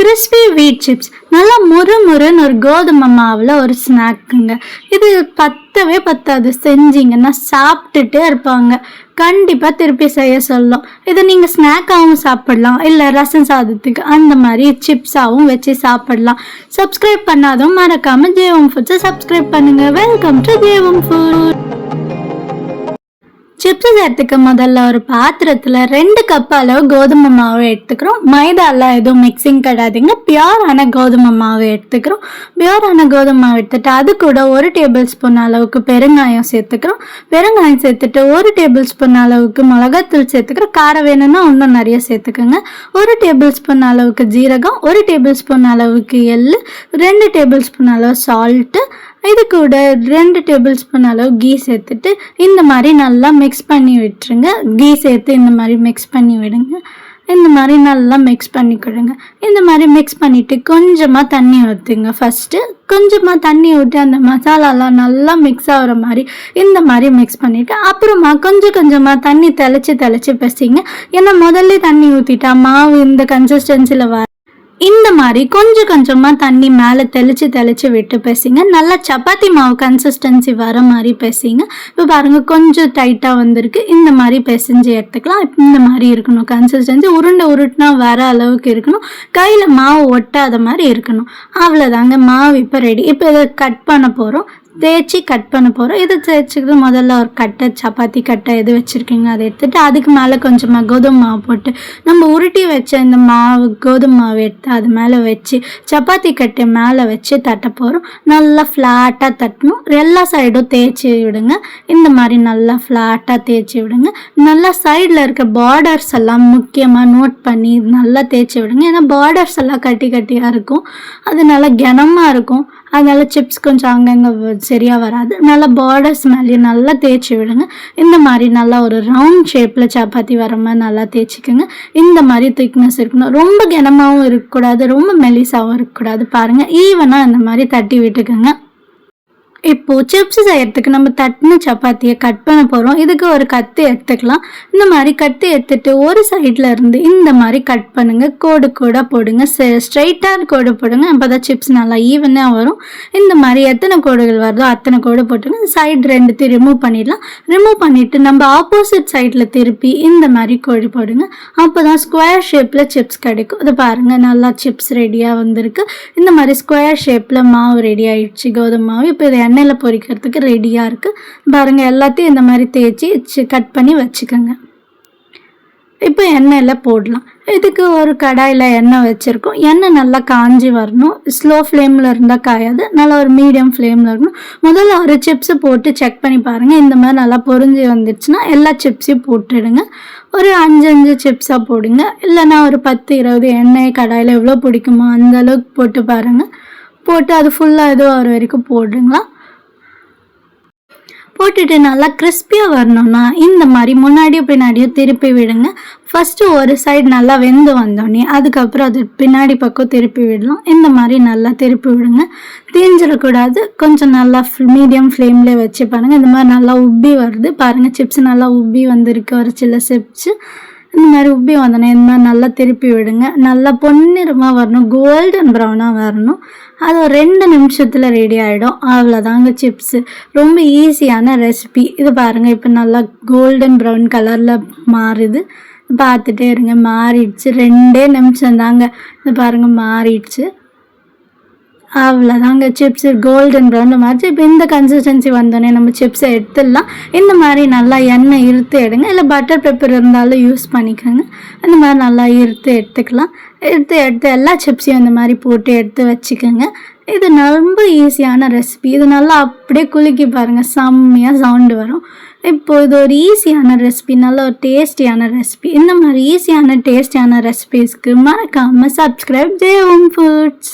Crispy வீட் chips நல்லா முறுமுறுன்னு ஒரு கோதுமை மாவில் ஒரு ஸ்நாக்குங்க. இது பத்தவே பத்தாது, செஞ்சீங்கன்னா சாப்பிட்டுட்டே இருப்பாங்க. கண்டிப்பாக திருப்பி செய்ய சொல்லும். இதை நீங்கள் ஸ்நாக்காகவும் சாப்பிடலாம், இல்லை ரசம் சாதத்துக்கு அந்த மாதிரி சிப்ஸாகவும் வச்சு சாப்பிடலாம். சப்ஸ்கிரைப் பண்ணாதும் மறக்காமல் ஜேவம் ஃபுட்ஸை சப்ஸ்கிரைப் பண்ணுங்கள். Welcome to Jevam food. Chips செய்யறதுக்கு முதல்ல ஒரு பாத்திரத்தில் 2 கப் அளவு கோதுமை மாவு எடுத்துக்கிறோம். மைதாலாம் எதுவும் மிக்சிங் கிடையாதுங்க. பியூரான கோதுமை மாவு எடுத்துக்கிறோம். பியூரான கோதுமை மாவு எடுத்துட்டு அது கூட 1 டேபிள் ஸ்பூன் அளவுக்கு பெருங்காயம் சேர்த்துக்கிறோம். பெருங்காயம் சேர்த்துட்டு 1 டேபிள் ஸ்பூன் அளவுக்கு மிளகாத்தூள் சேர்த்துக்கிறோம். காரம் வேணும்னா இன்னும் நிறைய சேர்த்துக்கோங்க. 1 டேபிள் ஸ்பூன் அளவுக்கு ஜீரகம், 1 டேபிள் ஸ்பூன் அளவுக்கு எள்ளு, 2 டேபிள் ஸ்பூன் அளவு சால்ட்டு, இது கூட 2 டேபிள் ஸ்பூன் அளவு கீ சேர்த்துட்டு இந்த மாதிரி நல்லா மிக்ஸ் பண்ணி விட்டுருங்க. கீ சேர்த்து இந்த மாதிரி மிக்ஸ் பண்ணி விடுங்க. இந்த மாதிரி நல்லா மிக்ஸ் பண்ணி கொடுங்க. இந்த மாதிரி மிக்ஸ் பண்ணிவிட்டு கொஞ்சமாக தண்ணி ஊற்றுங்க. ஃபஸ்ட்டு கொஞ்சமாக தண்ணி ஊற்றி அந்த மசாலாலாம் நல்லா மிக்ஸ் ஆகிற மாதிரி இந்த மாதிரி மிக்ஸ் பண்ணிவிட்டு அப்புறமா கொஞ்சமாக தண்ணி தெளித்து பசிங்க. ஏன்னா முதல்ல தண்ணி ஊற்றிட்டா மாவு இந்த கன்சிஸ்டன்சியில் இந்த மாதிரி கொஞ்சமாக தண்ணி மேலே தெளித்து விட்டு பேசிங்க. நல்லா சப்பாத்தி மாவு கன்சிஸ்டன்சி வர மாதிரி பேசிங்க. இப்போ பாருங்கள் கொஞ்சம் டைட்டாக வந்திருக்கு. இந்த மாதிரி பிசைஞ்சு எடுத்துக்கலாம். இந்த மாதிரி இருக்கணும் கன்சிஸ்டன்சி. உருட்டினா வர அளவுக்கு இருக்கணும். கையில் மாவு ஒட்டாத மாதிரி இருக்கணும். அவ்வளோதாங்க, மாவு இப்போ ரெடி. இப்போ இதை கட் பண்ண போகிறோம், தேய்ச்சி கட் பண்ண போகிறோம். இதை தேய்ச்சிக்கிட்டு முதல்ல ஒரு கட்டை, சப்பாத்தி கட்டை எது வச்சுருக்கீங்க அதை எடுத்துகிட்டு அதுக்கு மேலே கொஞ்சமாக கோதுமை மாவு போட்டு நம்ம உருட்டி வச்ச இந்த மாவு கோதுமை மாவு எடுத்து அது மேலே வச்சு சப்பாத்தி கட்டை மேலே வச்சு தட்ட போகிறோம். நல்லா ஃப்ளாட்டாக தட்டணும். எல்லா சைடும் தேய்ச்சி விடுங்க. இந்த மாதிரி நல்லா ஃப்ளாட்டாக தேய்ச்சி விடுங்க. நல்லா சைடில் இருக்க பார்டர்ஸ் எல்லாம் முக்கியமாக நோட் பண்ணி நல்லா தேய்ச்சி விடுங்க. ஏன்னா பார்டர்ஸ் எல்லாம் கட்டியாக இருக்கும், அது நல்லா கனமாக இருக்கும். அதனால் சிப்ஸ் கொஞ்சம் அங்கங்கே சரியாக வராது. நல்லா பார்டர்ஸ் மேலேயே நல்லா தேய்ச்சி விடுங்க. இந்த மாதிரி நல்லா ஒரு ரவுண்ட் ஷேப்பில் சப்பாத்தி வர மாதிரி நல்லா தேய்ச்சிக்கோங்க. இந்த மாதிரி திக்னஸ் இருக்கணும். ரொம்ப கனமாகவும் இருக்கக்கூடாது, ரொம்ப மெலிசாகவும் இருக்கக்கூடாது. பாருங்கள், ஈவனாக இந்த மாதிரி தட்டி விட்டுக்கோங்க. இப்போது சிப்ஸ் செய்யறதுக்கு நம்ம தட்டின சப்பாத்தியை கட் பண்ண போகிறோம். இதுக்கு ஒரு கத்தி எடுத்துக்கலாம். இந்த மாதிரி கத்தி எடுத்துட்டு ஒரு சைடில் இருந்து இந்த மாதிரி கட் பண்ணுங்க. கோடாக போடுங்க. ஸ்ட்ரைட்டான கோடு போடுங்க. அப்போ தான் சிப்ஸ் நல்லா ஈவனாக வரும். இந்த மாதிரி எத்தனை கோடுகள் வருதோ அத்தனை கோடு போட்டுங்க. சைடு 2 ரிமூவ் பண்ணிடலாம். ரிமூவ் பண்ணிவிட்டு நம்ம ஆப்போசிட் சைடில் திருப்பி இந்த மாதிரி கோடு போடுங்க. அப்போ தான் ஸ்கொயர் ஷேப்பில் சிப்ஸ் கிடைக்கும். இது பாருங்கள், நல்லா சிப்ஸ் ரெடியாக வந்திருக்கு. இந்த மாதிரி ஸ்கொயர் ஷேப்பில் மாவு ரெடி ஆகிடுச்சு, கோதுமை மாவு. இப்போ இதை எண்ணெயில் பொரிக்கிறதுக்கு ரெடியாக இருக்குது. பாருங்கள், எல்லாத்தையும் இந்த மாதிரி தேய்ச்சி கட் பண்ணி வச்சுக்கோங்க. இப்போ எண்ணெயில் போடலாம். இதுக்கு ஒரு கடாயில் எண்ணெய் வச்சுருக்கோம். எண்ணெய் நல்லா காஞ்சி வரணும். ஸ்லோ ஃப்ளேமில் இருந்தால் காயாது, நல்லா ஒரு மீடியம் ஃப்ளேமில் இருக்கணும். முதல்ல ஒரு சிப்ஸு போட்டு செக் பண்ணி பாருங்கள். இந்த மாதிரி நல்லா பொரிஞ்சு வந்துடுச்சுன்னா எல்லா சிப்ஸையும் போட்டுடுங்க. ஒரு 5 சிப்ஸாக போடுங்க. இல்லைன்னா ஒரு 10-20 எண்ணெய் கடாயில் எவ்வளோ பிடிக்குமோ அந்த அளவுக்கு போட்டு பாருங்கள். போட்டு அது ஃபுல்லாக எதுவும் வர வரைக்கும் போடுங்களா. போட்டுட்டு நல்லா கிறிஸ்பியாக வரணும்னா இந்த மாதிரி முன்னாடியும் பின்னாடியும் திருப்பி விடுங்க. ஃபஸ்ட்டு ஒரு சைடு நல்லா வெந்து வந்தோடனே அதுக்கப்புறம் அது பின்னாடி பக்கம் திருப்பி விடலாம். இந்த மாதிரி நல்லா திருப்பி விடுங்க. தீஞ்சிடக்கூடாது. கொஞ்சம் நல்லா மீடியம் ஃப்ளேம்லேயே வச்சு பாருங்கள். இந்த மாதிரி நல்லா உப்பி வருது பாருங்கள். சிப்ஸ் நல்லா உப்பி வந்திருக்கு. ஒரு சில சிப்ஸு இந்த மாதிரி உப்பி வந்தோடனே இந்த மாதிரி நல்லா திருப்பி விடுங்க. நல்லா பொன்னிறமாக வரணும், கோல்டன் ப்ரௌனாக வரணும். அது ஒரு 2 நிமிஷத்தில் ரெடி ஆகிடும். அவ்வளோதாங்க சிப்ஸு. ரொம்ப ஈஸியான ரெசிபி. இது பாருங்கள், இப்போ நல்லா கோல்டன் ப்ரௌன் கலரில் மாறுது. பார்த்துட்டே இருங்க, மாறிடுச்சு. 2 நிமிஷம் தாங்க. இது பாருங்கள், மாறிடுச்சு. அவ்வளோதாங்க, சிப்ஸு கோல்டன் ப்ரௌன் மாதிரி. இப்போ இந்த கன்சிஸ்டன்சி வந்தோடனே நம்ம சிப்ஸை எடுத்துடலாம். இந்த மாதிரி நல்லா எண்ணெய் இருத்து எடுங்க, இல்லை பட்டர் பெப்பர் இருந்தாலும் யூஸ் பண்ணிக்கோங்க. இந்த மாதிரி நல்லா எடுத்துக்கலாம். எடுத்து எல்லா சிப்ஸையும் இந்த மாதிரி போட்டு எடுத்து வச்சுக்கோங்க. இது ரொம்ப ஈஸியான ரெசிபி. இது நல்லா அப்படியே குலுக்கி பாருங்கள், செம்மையாக சவுண்டு வரும். இப்போது இது ஒரு ஈஸியான ரெசிபி, நல்ல ஒரு டேஸ்டியான ரெசிபி. இந்த மாதிரி ஈஸியான டேஸ்டியான ரெசிபிஸ்க்கு மறக்காமல் சப்ஸ்கிரைப் ஜேவம் ஃபுட்ஸ்.